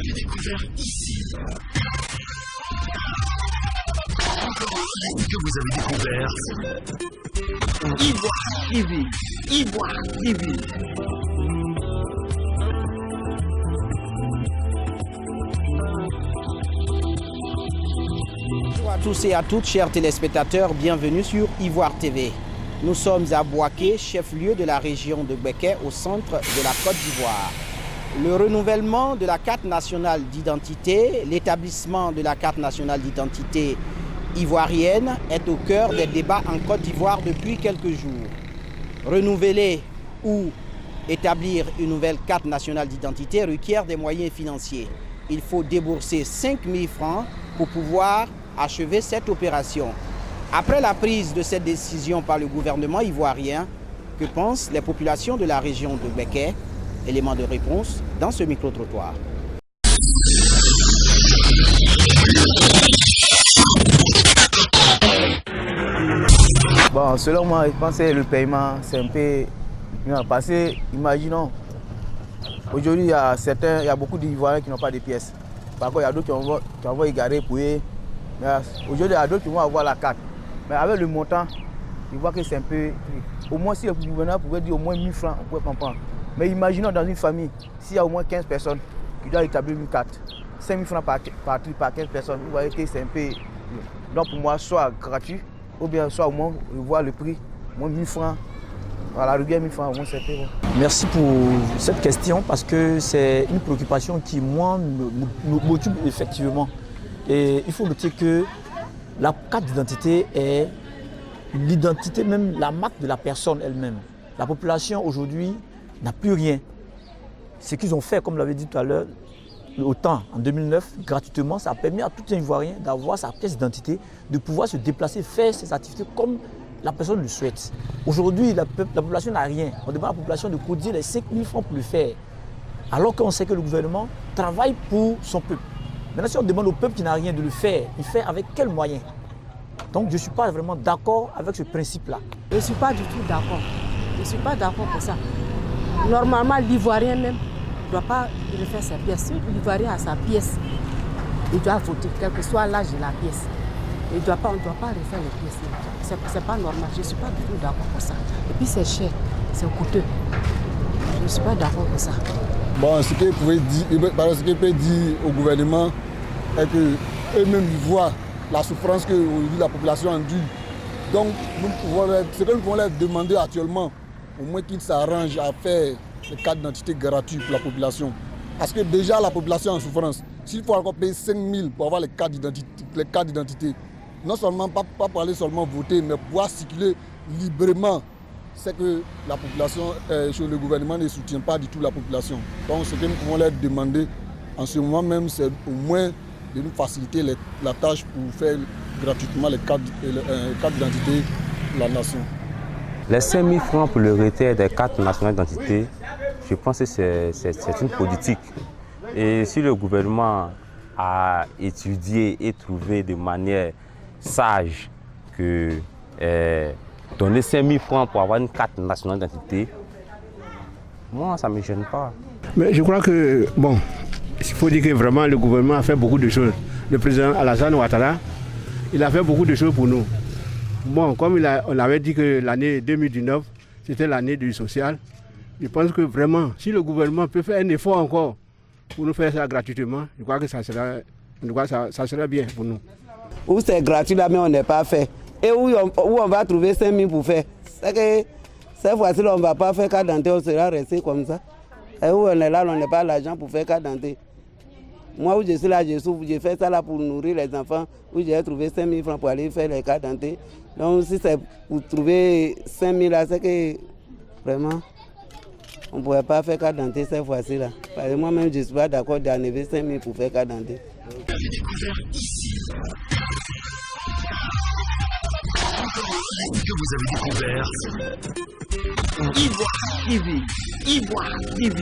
avez découvert ici? Que vous avez découvert Ivoire TV. Ivoire TV. Bonjour à tous et à toutes, chers téléspectateurs, bienvenue sur Ivoire TV. Nous sommes à Bouaké, chef-lieu de la région de Béké, au centre de la Côte d'Ivoire. Le renouvellement de la carte nationale d'identité, l'établissement de la carte nationale d'identité ivoirienne est au cœur des débats en Côte d'Ivoire depuis quelques jours. Renouveler ou établir une nouvelle carte nationale d'identité requiert des moyens financiers. Il faut débourser 5 000 francs pour pouvoir achever cette opération. Après la prise de cette décision par le gouvernement ivoirien, que pensent les populations de la région de Béké? Élément de réponse dans ce micro-trottoir. Bon, selon moi, je pense que le paiement, c'est un peu... Parce que, imaginons, aujourd'hui, il y a beaucoup d'Ivoiriens qui n'ont pas de pièces. Par contre, il y a d'autres qui vont égarer pour eux. Aujourd'hui, il y a d'autres qui vont avoir la carte. Mais avec le montant, je vois que c'est un peu... Au moins, si le gouvernement pouvait dire au moins 1000 francs, on pourrait comprendre. Mais imaginons dans une famille, s'il y a au moins 15 personnes qui doivent établir une carte, 5 000 francs par 15 personnes, vous voyez que c'est un peu... Donc pour moi, soit gratuit, ou bien soit au moins revoir le prix, au moins 1000 francs. Voilà, le bien 1000 francs, au moins c'est peu. Merci pour cette question parce que c'est une préoccupation qui, moi, me motive effectivement. Et il faut noter que la carte d'identité est l'identité, même la marque de la personne elle-même. La population aujourd'hui n'a plus rien. Ce qu'ils ont fait, comme l'avait dit tout à l'heure, autant en 2009, gratuitement, ça a permis à tout un Ivoirien d'avoir sa pièce d'identité, de pouvoir se déplacer, faire ses activités comme la personne le souhaite. Aujourd'hui, la population n'a rien. On demande à la population de cotiser les 5 000 francs pour le faire. Alors qu'on sait que le gouvernement travaille pour son peuple. Maintenant, si on demande au peuple qui n'a rien de le faire, il fait avec quels moyens? Donc, je ne suis pas vraiment d'accord avec ce principe-là. Je ne suis pas du tout d'accord. Je ne suis pas d'accord pour ça. Normalement, l'Ivoirien même ne doit pas refaire sa pièce. Si l'Ivoirien a sa pièce, il doit voter, quel que soit l'âge de la pièce. On ne doit pas refaire les pièces. Ce n'est pas normal. Je ne suis pas du tout d'accord pour ça. Et puis c'est cher, c'est coûteux. Je ne suis pas d'accord pour ça. Bon, ce qu'il peut dire au gouvernement est qu'eux-mêmes voient la souffrance que la population endure. Donc, ce que nous pouvons leur demander actuellement, au moins qu'ils s'arrangent à faire les cartes d'identité gratuites pour la population. Parce que déjà la population est en souffrance. S'il faut encore payer 5 000 pour avoir les cartes d'identité, non seulement pas parler seulement voter, mais pouvoir circuler librement, c'est que la population, le gouvernement ne soutient pas du tout la population. Donc ce que nous pouvons leur demander en ce moment même, c'est au moins de nous faciliter la tâche pour faire gratuitement les cartes d'identité de la nation. Les 5 000 francs pour le retrait des cartes nationales d'identité, je pense que c'est une politique. Et si le gouvernement a étudié et trouvé de manière sage que donner 5 000 francs pour avoir une carte nationale d'identité, moi, ça ne me gêne pas. Mais je crois que, bon, il faut dire que vraiment le gouvernement a fait beaucoup de choses. Le président Alassane Ouattara, il a fait beaucoup de choses pour nous. Bon, comme on avait dit que l'année 2019, c'était l'année du social, je pense que vraiment, si le gouvernement peut faire un effort encore pour nous faire ça gratuitement, je crois que ça serait bien pour nous. Où c'est gratuit là, mais on n'est pas fait. Et où on va trouver 5 000 pour faire? C'est que cette fois-ci, on ne va pas faire carte d'identité, on sera resté comme ça. Et où on est là, on n'a pas l'argent pour faire carte d'identité. Moi, où je suis là, je souffre, j'ai fait ça là pour nourrir les enfants, où j'ai trouvé 5 000 francs pour aller faire les cartes d'identité. Donc, si c'est pour trouver 5 000 là, c'est que vraiment, on ne pourrait pas faire carte d'identité cette fois-ci là. Parce que moi-même, je ne suis pas d'accord d'enlever 5 000 pour faire carte d'identité. Vous avez découvert ici. Que vous avez découvert Ivoire TV. Ivoire TV.